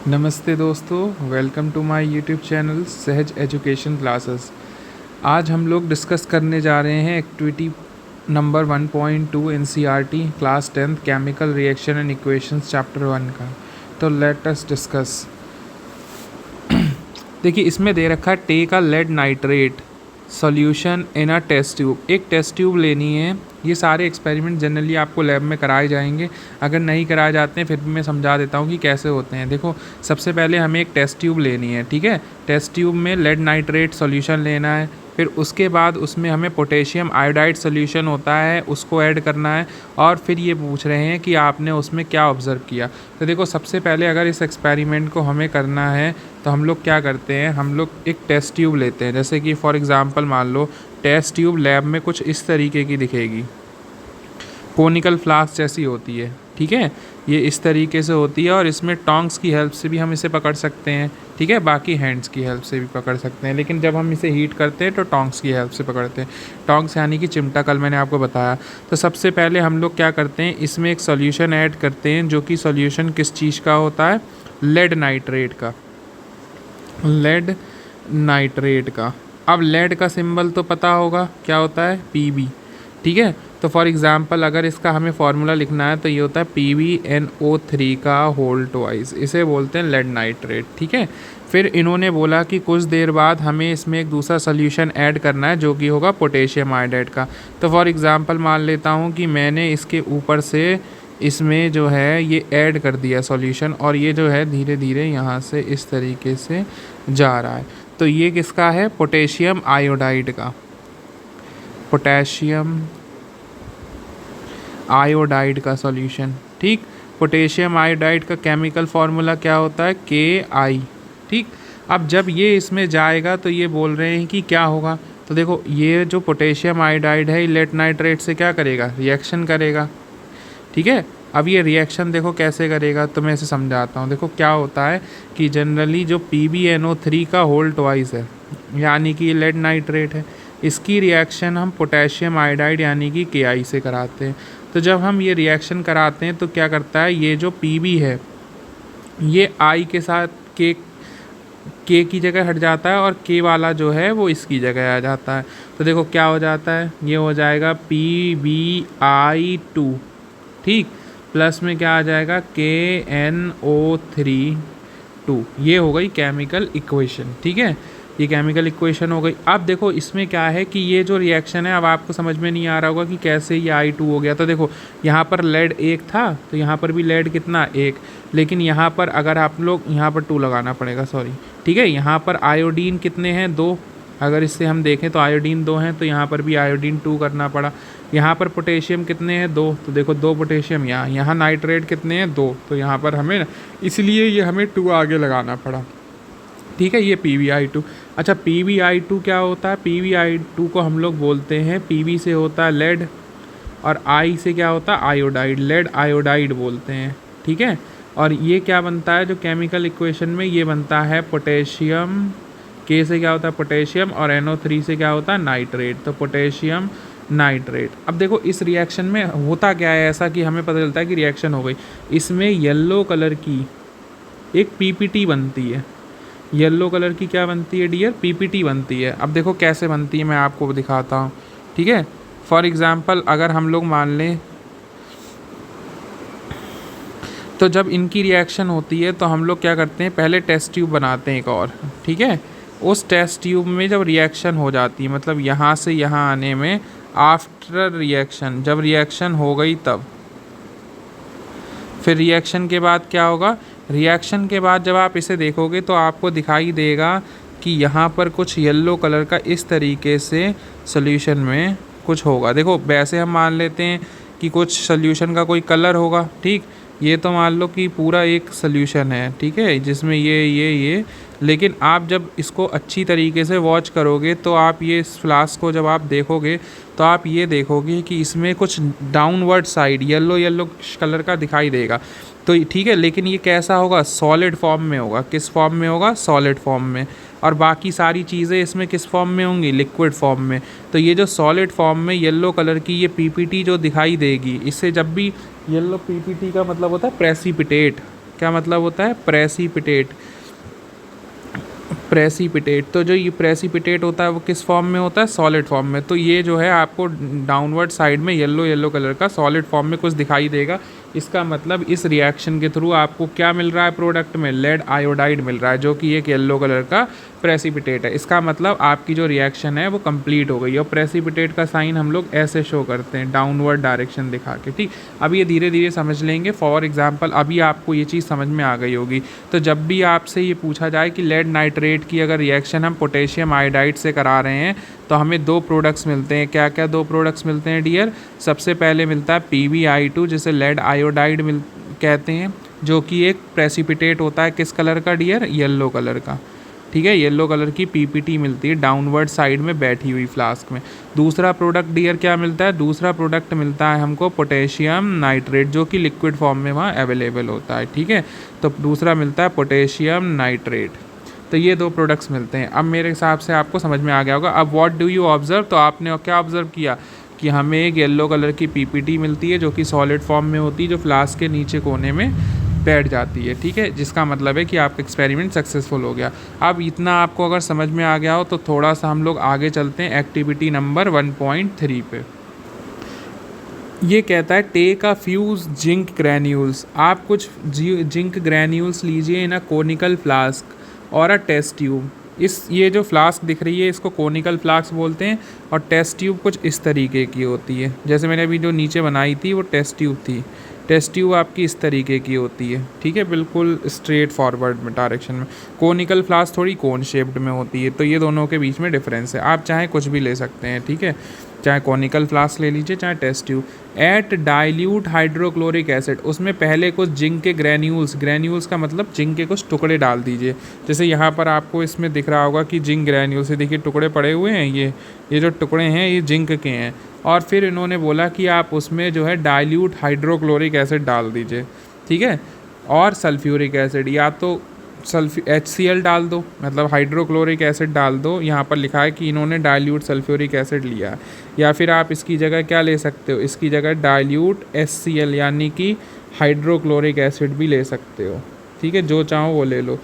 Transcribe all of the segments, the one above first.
नमस्ते दोस्तों, welcome to my YouTube channel Sahaj education classes. आज हम लोग डिस्कस करने जा रहे हैं activity number 1.2 NCERT class 10th chemical reaction and equations chapter 1 का। तो लेट अस डिस्कस। देखिए, इसमें दे रखा है take a lead nitrate solution in a test tube. एक टेस्ट ट्यूब लेनी है। ये सारे एक्सपेरिमेंट जनरली आपको लैब में कराए जाएंगे, अगर नहीं कराए जाते हैं फिर भी मैं समझा देता हूँ कि कैसे होते हैं। देखो, सबसे पहले हमें एक टेस्ट ट्यूब लेनी है, ठीक है। टेस्ट ट्यूब में लेड नाइट्रेट सॉल्यूशन लेना है, फिर उसके बाद उसमें हमें पोटेशियम आयोडाइड सॉल्यूशन होता है उसको ऐड करना है, और फिर ये पूछ रहे हैं कि आपने उसमें क्या ऑब्ज़र्व किया। तो देखो, सबसे पहले अगर इस एक्सपेरिमेंट को हमें करना है तो हम लोग क्या करते हैं, हम लोग एक टेस्ट ट्यूब लेते हैं। जैसे कि फॉर एग्ज़ाम्पल मान लो टेस्ट ट्यूब लैब में कुछ इस तरीके की दिखेगी, कोनिकल फ्लास्क जैसी होती है, ठीक है। ये इस तरीके से होती है और इसमें टोंग्स की हेल्प से भी हम इसे पकड़ सकते हैं, ठीक है। बाकी हैंड्स की हेल्प से भी पकड़ सकते हैं, लेकिन जब हम इसे हीट करते हैं तो टोंग्स की हेल्प से पकड़ते हैं। टोंग्स यानी कि चिमटा, कल मैंने आपको बताया। तो सबसे पहले हम लोग क्या करते हैं, इसमें एक सॉल्यूशन ऐड करते हैं, जो कि सॉल्यूशन किस चीज़ का होता है, लेड नाइट्रेट का। लेड नाइट्रेट का। अब लेड का सिंबल तो पता होगा क्या होता है, Pb, ठीक है। तो फॉर एग्ज़ाम्पल अगर इसका हमें फार्मूला लिखना है तो ये होता है PbNO3 का होल ट्वाइस, इसे बोलते हैं लेड नाइट्रेट, ठीक है। फिर इन्होंने बोला कि कुछ देर बाद हमें इसमें एक दूसरा सोल्यूशन ऐड करना है, जो कि होगा पोटेशियम आयोडाइड का। तो फॉर एग्ज़ाम्पल मान लेता हूँ कि मैंने इसके ऊपर से इसमें जो है ये ऐड कर दिया सॉल्यूशन, और ये जो है धीरे धीरे यहाँ से इस तरीके से जा रहा है। तो ये किसका है, पोटेशियम आयोडाइड का। पोटेशियम आयोडाइड का सॉल्यूशन, ठीक। पोटेशियम आयोडाइड का केमिकल फार्मूला क्या होता है, Ki, ठीक। अब जब ये इसमें जाएगा तो ये बोल रहे हैं कि क्या होगा। तो देखो, ये जो पोटेशियम आयोडाइड है लेड नाइट्रेट से क्या करेगा, रिएक्शन करेगा, ठीक है। अब ये रिएक्शन देखो कैसे करेगा, तो मैं इसे समझाता हूँ। देखो क्या होता है कि जनरली जो PbNO3 का होल ट्वाइस है, यानी कि लेड नाइट्रेट है, इसकी रिएक्शन हम पोटेशियम आयोडाइड यानी कि Ki से कराते हैं। तो जब हम ये रिएक्शन कराते हैं तो क्या करता है, ये जो Pb है ये I के साथ K की जगह हट जाता है, और K वाला जो है वो इसकी जगह आ जाता है। तो देखो क्या हो जाता है, ये हो जाएगा PbI2, ठीक, प्लस में क्या आ जाएगा, KNO3, ये हो गई केमिकल इक्वेशन, ठीक है। ये केमिकल इक्वेशन हो गई। अब देखो इसमें क्या है कि ये जो रिएक्शन है, अब आपको समझ में नहीं आ रहा होगा कि कैसे ये I2 हो गया। तो देखो, यहाँ पर लेड 1 था तो यहाँ पर भी लेड कितना, 1, लेकिन यहाँ पर अगर आप लोग यहाँ पर 2 लगाना पड़ेगा, सॉरी, ठीक है। यहाँ पर आयोडीन कितने हैं, 2, अगर इससे हम देखें तो आयोडीन 2 हैं, तो यहाँ पर भी आयोडीन 2 करना पड़ा। यहाँ पर पोटेशियम कितने हैं, 2, तो देखो 2 पोटेशियम यहाँ। यहाँ नाइट्रेट कितने हैं, 2, तो यहाँ पर हमें, इसलिए ये हमें 2 आगे लगाना पड़ा, ठीक है। ये PbI2। अच्छा, PbI2 क्या होता है, PbI2 को हम लोग बोलते हैं, Pb से होता है लेड और I से क्या होता है, आयोडाइड, लेड आयोडाइड बोलते हैं, ठीक है। और ये क्या बनता है जो केमिकल इक्वेशन में, ये बनता है पोटेशियम, K से क्या होता है पोटेशियम, और NO3 से क्या होता है नाइट्रेट, तो पोटेशियम नाइट्रेट। अब देखो इस रिएक्शन में होता क्या है ऐसा कि हमें पता चलता है कि रिएक्शन हो गई। इसमें येलो कलर की एक PPT बनती है। येलो कलर की क्या बनती है डियर, PPT बनती है। अब देखो कैसे बनती है, मैं आपको दिखाता हूँ, ठीक है। फॉर एग्ज़ाम्पल अगर हम लोग मान लें, तो जब इनकी रिएक्शन होती है तो हम लोग क्या करते हैं, पहले टेस्ट ट्यूब बनाते हैं एक और, ठीक है। उस टेस्ट ट्यूब में जब रिएक्शन हो जाती है, मतलब यहाँ से यहाँ आने में, आफ्टर रिएक्शन, जब रिएक्शन हो गई तब, फिर रिएक्शन के बाद क्या होगा, रिएक्शन के बाद जब आप इसे देखोगे तो आपको दिखाई देगा कि यहाँ पर कुछ येलो कलर का इस तरीके से सॉल्यूशन में कुछ होगा। देखो वैसे हम मान लेते हैं कि कुछ सॉल्यूशन का कोई कलर होगा, ठीक। ये तो मान लो कि पूरा एक सॉल्यूशन है, ठीक है, जिसमें ये, लेकिन आप जब इसको अच्छी तरीके से वॉच करोगे तो आप ये इस फ्लास्क को जब आप देखोगे तो आप ये देखोगे कि इसमें कुछ डाउनवर्ड साइड येलो कलर का दिखाई देगा। तो ठीक है, लेकिन ये कैसा होगा, सॉलिड फॉर्म में होगा। किस फॉर्म में होगा, सॉलिड फॉर्म में। और बाकी सारी चीज़ें इसमें किस फॉर्म में होंगी, लिक्विड फॉर्म में। तो ये जो सॉलिड फॉर्म में येलो कलर की ये PPT जो दिखाई देगी, इससे जब भी येलो PPT का मतलब होता है प्रेसिपिटेट, क्या मतलब होता है? प्रेसिपिटेट। प्रेसिपिटेट, तो जो ये प्रेसिपिटेट होता है वो किस फॉर्म में होता है? सॉलिड फॉर्म में। तो ये जो है आपको डाउनवर्ड साइड में येलो येलो कलर का सॉलिड फॉर्म में कुछ दिखाई देगा। इसका मतलब इस रिएक्शन के थ्रू आपको क्या मिल रहा है प्रोडक्ट में? लेड आयोडाइड मिल रहा है, जो कि एक येलो कलर का प्रेसिपिटेट है। इसका मतलब आपकी जो रिएक्शन है वो कंप्लीट हो गई है। और प्रेसिपिटेट का साइन हम लोग ऐसे शो करते हैं, डाउनवर्ड डायरेक्शन दिखा के, ठीक। अब ये धीरे धीरे समझ लेंगे। फॉर एग्जांपल अभी आपको ये चीज़ समझ में आ गई होगी। तो जब भी आपसे ये पूछा जाए कि लेड नाइट्रेट की अगर रिएक्शन हम पोटेशियम आयोडाइड से करा रहे हैं तो हमें दो प्रोडक्ट्स मिलते हैं। क्या क्या दो प्रोडक्ट्स मिलते हैं डियर? सबसे पहले मिलता है PbI2 जिसे लेड आयोडाइड कहते हैं, जो कि एक प्रेसिपिटेट होता है किस कलर का डियर? येलो कलर का, ठीक है। येलो कलर की PPT मिलती है डाउनवर्ड साइड में बैठी हुई फ्लास्क में। दूसरा प्रोडक्ट डियर क्या मिलता है? दूसरा प्रोडक्ट मिलता है हमको पोटेशियम नाइट्रेट, जो कि लिक्विड फॉर्म में वहाँ अवेलेबल होता है, ठीक है। तो दूसरा मिलता है पोटेशियम नाइट्रेट। तो ये दो प्रोडक्ट्स मिलते हैं। अब मेरे हिसाब से आपको समझ में आ गया होगा। अब व्हाट डू यू ऑब्जर्व? तो आपने क्या ऑब्जर्व किया कि हमें एक येलो कलर की PPT मिलती है जो कि सॉलिड फॉर्म में होती है, जो फ्लास्क के नीचे कोने में बैठ जाती है, ठीक है। जिसका मतलब है कि आपका एक्सपेरिमेंट सक्सेसफुल हो गया। अब इतना आपको अगर समझ में आ गया हो तो थोड़ा सा हम लोग आगे चलते हैं एक्टिविटी नंबर 1.3 पे। ये कहता है take a fuse zinc granules. आप कुछ जिंक ग्रैन्यूल्स लीजिए इन अ कोनिकल फ्लास्क और अ टेस्ट ट्यूब। ये जो फ्लास्क दिख रही है इसको कोनिकल फ्लास्क बोलते हैं, और टेस्ट ट्यूब कुछ इस तरीके की होती है। जैसे मैंने अभी जो नीचे बनाई थी वो टेस्ट ट्यूब थी। टेस्ट ट्यूब आपकी इस तरीके की होती है, ठीक है, बिल्कुल स्ट्रेट फॉरवर्ड में डायरेक्शन में। कोनिकल फ्लास्क थोड़ी कोन शेप्ड में होती है। तो ये दोनों के बीच में डिफरेंस है। आप चाहे कुछ भी ले सकते हैं, ठीक है, चाहे कोनिकल फ्लास्क ले लीजिए चाहे test tube. Add dilute hydrochloric acid, उसमें पहले कुछ जिंक के ग्रैन्यूल्स का मतलब जिंक के कुछ टुकड़े डाल दीजिए। जैसे यहाँ पर आपको इसमें दिख रहा होगा कि जिंक ग्रैन्यूल्स, देखिए टुकड़े पड़े हुए हैं। ये जो टुकड़े हैं ये जिंक के हैं। और फिर इन्होंने बोला कि आप उसमें जो है डाइल्यूट हाइड्रोक्लोरिक एसिड डाल दीजिए, ठीक है, और सल्फ्यूरिक एसिड, या तो HCl डाल दो, मतलब हाइड्रोक्लोरिक एसिड डाल दो। यहाँ पर लिखा है कि इन्होंने डाइल्यूट सल्फ्यूरिक एसिड लिया है। या फिर आप इसकी जगह क्या ले सकते हो? इसकी जगह डाइल्यूट HCl यानी कि हाइड्रोक्लोरिक एसिड भी ले सकते हो, ठीक है, जो चाहो वो ले लो।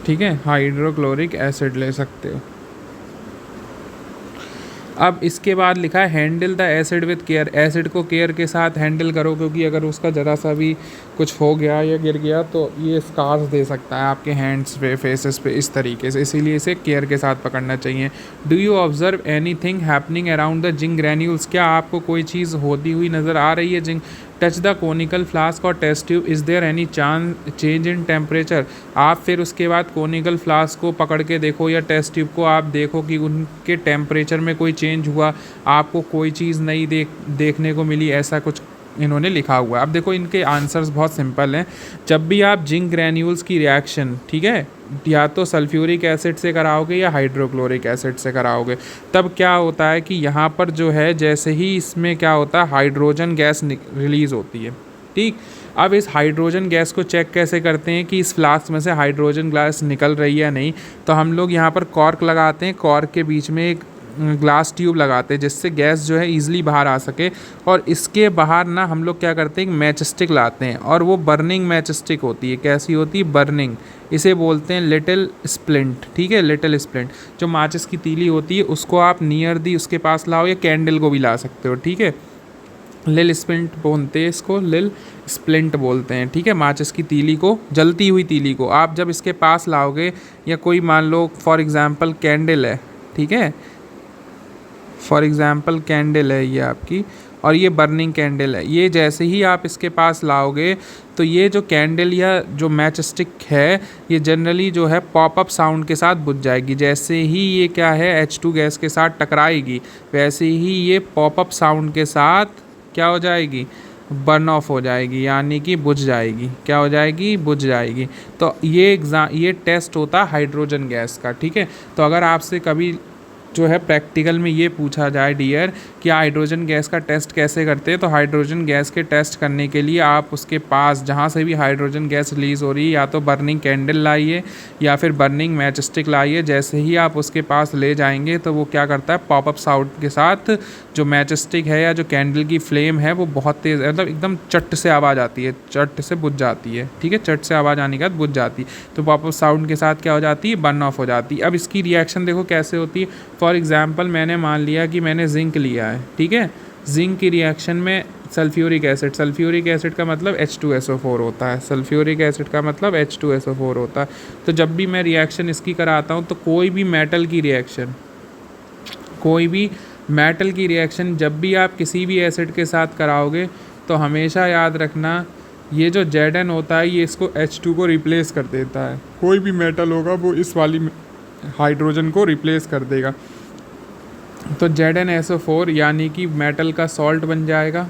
ठीक है, हाइड्रोक्लोरिक एसिड ले सकते हो। अब इसके बाद लिखा है handle the acid with care. Acid को केयर के साथ हैंडल करो, क्योंकि अगर उसका ज़रा सा भी कुछ हो गया या गिर गया तो ये स्कार्स दे सकता है आपके हैंड्स पे, फेसेस पे, इस तरीके से। इसीलिए इसे केयर के साथ पकड़ना चाहिए। Do you observe anything happening around the zinc granules? क्या आपको कोई चीज़ होती हुई नज़र आ रही है zinc? Touch the conical flask और test tube, is there any change in temperature? आप फिर उसके बाद कोनिकल फ्लास्क को पकड़ के देखो या टेस्ट ट्यूब को आप देखो कि उनके टेम्परेचर में कोई चेंज हुआ, आपको कोई चीज़ नहीं देखने को मिली, ऐसा कुछ इन्होंने लिखा हुआ है। अब देखो इनके आंसर्स बहुत सिंपल हैं। जब भी आप जिंक ग्रैन्यूल्स की रिएक्शन, ठीक है, या तो सल्फ्यूरिक एसिड से कराओगे या हाइड्रोक्लोरिक एसिड से कराओगे, तब क्या होता है कि यहाँ पर जो है जैसे ही इसमें क्या होता है हाइड्रोजन गैस रिलीज़ होती है, ठीक। अब इस हाइड्रोजन गैस को चेक कैसे करते हैं कि इस फ्लास्क में से हाइड्रोजन गैस निकल रही है या नहीं? तो हम लोग यहाँ पर कॉर्क लगाते हैं, कॉर्क के बीच में एक ग्लास ट्यूब लगाते हैं जिससे गैस जो है ईजिली बाहर आ सके। और इसके बाहर ना हम लोग क्या करते हैं, मैच स्टिक लाते हैं, और वो बर्निंग मैच स्टिक होती है। कैसी होती है? बर्निंग। इसे बोलते हैं लिटिल स्प्लिंट, ठीक है, लिटिल स्प्लिंट। जो माचिस की तीली होती है उसको आप नियर दी उसके पास लाओ, या कैंडल को भी ला सकते हो, ठीक है। लिल स्प्लिंट बोलते हैं इसको, लिल स्प्लिंट बोलते हैं, ठीक है। माचिस की तीली को, जलती हुई तीली को आप जब इसके पास लाओगे, या कोई मान लो फॉर एग्ज़ाम्पल कैंडल है, ठीक है, फॉर एग्ज़ाम्पल कैंडल है ये आपकी, और ये बर्निंग कैंडल है। ये जैसे ही आप इसके पास लाओगे तो ये जो कैंडल या जो मैच स्टिक है ये जनरली जो है पॉपअप साउंड के साथ बुझ जाएगी। जैसे ही ये क्या है H2 गैस के साथ टकराएगी, वैसे ही ये पॉपअप साउंड के साथ क्या हो जाएगी? बर्न ऑफ हो जाएगी, यानी कि बुझ जाएगी। क्या हो जाएगी? बुझ जाएगी। तो ये टेस्ट होता है हाइड्रोजन गैस का, ठीक है। तो अगर आपसे कभी जो है प्रैक्टिकल में ये पूछा जाए डियर कि हाइड्रोजन गैस का टेस्ट कैसे करते हैं, तो हाइड्रोजन गैस के टेस्ट करने के लिए आप उसके पास जहाँ से भी हाइड्रोजन गैस रिलीज़ हो रही है या तो बर्निंग कैंडल लाइए या फिर बर्निंग मैच स्टिक लाइए। जैसे ही आप उसके पास ले जाएंगे तो वो क्या करता है, पॉपअप साउंड के साथ जो मैच स्टिक है या जो कैंडल की फ्लेम है वो बहुत तेज़, मतलब एकदम चट से आवाज़ आती है, चट से बुझ जाती है। ठीक है, चट से आवाज़ आने के बाद बुझ जाती है, तो पॉपअप साउंड के साथ क्या हो जाती है, बर्न ऑफ हो जाती है। अब इसकी रिएक्शन देखो कैसे होती है। फॉर एग्जांपल मैंने मान लिया कि मैंने जिंक लिया है, ठीक है, जिंक की रिएक्शन में सल्फ्यूरिक एसिड का मतलब H2SO4 होता है, सल्फ्यूरिक एसिड का मतलब H2SO4 होता है। तो जब भी मैं रिएक्शन इसकी कराता हूँ तो कोई भी मेटल की रिएक्शन जब भी आप किसी भी एसिड के साथ कराओगे तो हमेशा याद रखना ये जो Zn होता है ये इसको H2 को रिप्लेस कर देता है। कोई भी मेटल होगा वो इस वाली हाइड्रोजन को रिप्लेस कर देगा। तो ZnSO4 यानी कि मेटल का सॉल्ट बन जाएगा,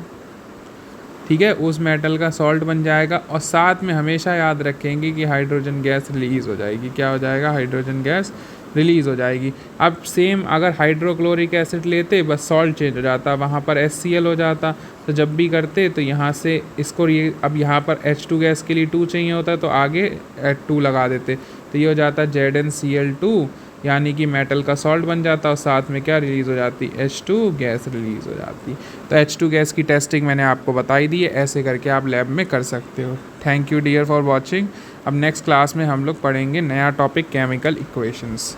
ठीक है, उस मेटल का सॉल्ट बन जाएगा। और साथ में हमेशा याद रखेंगे कि हाइड्रोजन गैस रिलीज़ हो जाएगी। क्या हो जाएगा, हाइड्रोजन गैस रिलीज़ हो जाएगी। अब सेम अगर हाइड्रोक्लोरिक एसिड लेते बस सॉल्ट चेंज हो जाता, वहाँ पर HCl हो जाता। तो जब भी करते तो यहाँ से इसको अब यहाँ पर H2 गैस के लिए 2 चाहिए होता है तो आगे 2 लगा देते, तो ये हो जाता ZnCl2 यानी कि मेटल का सॉल्ट बन जाता और साथ में क्या रिलीज़ हो जाती, H2 गैस रिलीज़ हो जाती। तो H2 गैस की टेस्टिंग मैंने आपको बताई दी है, ऐसे करके आप लैब में कर सकते हो। Thank you dear for watching. अब नेक्स्ट क्लास में हम लोग पढ़ेंगे नया टॉपिक, केमिकल इक्वेशंस।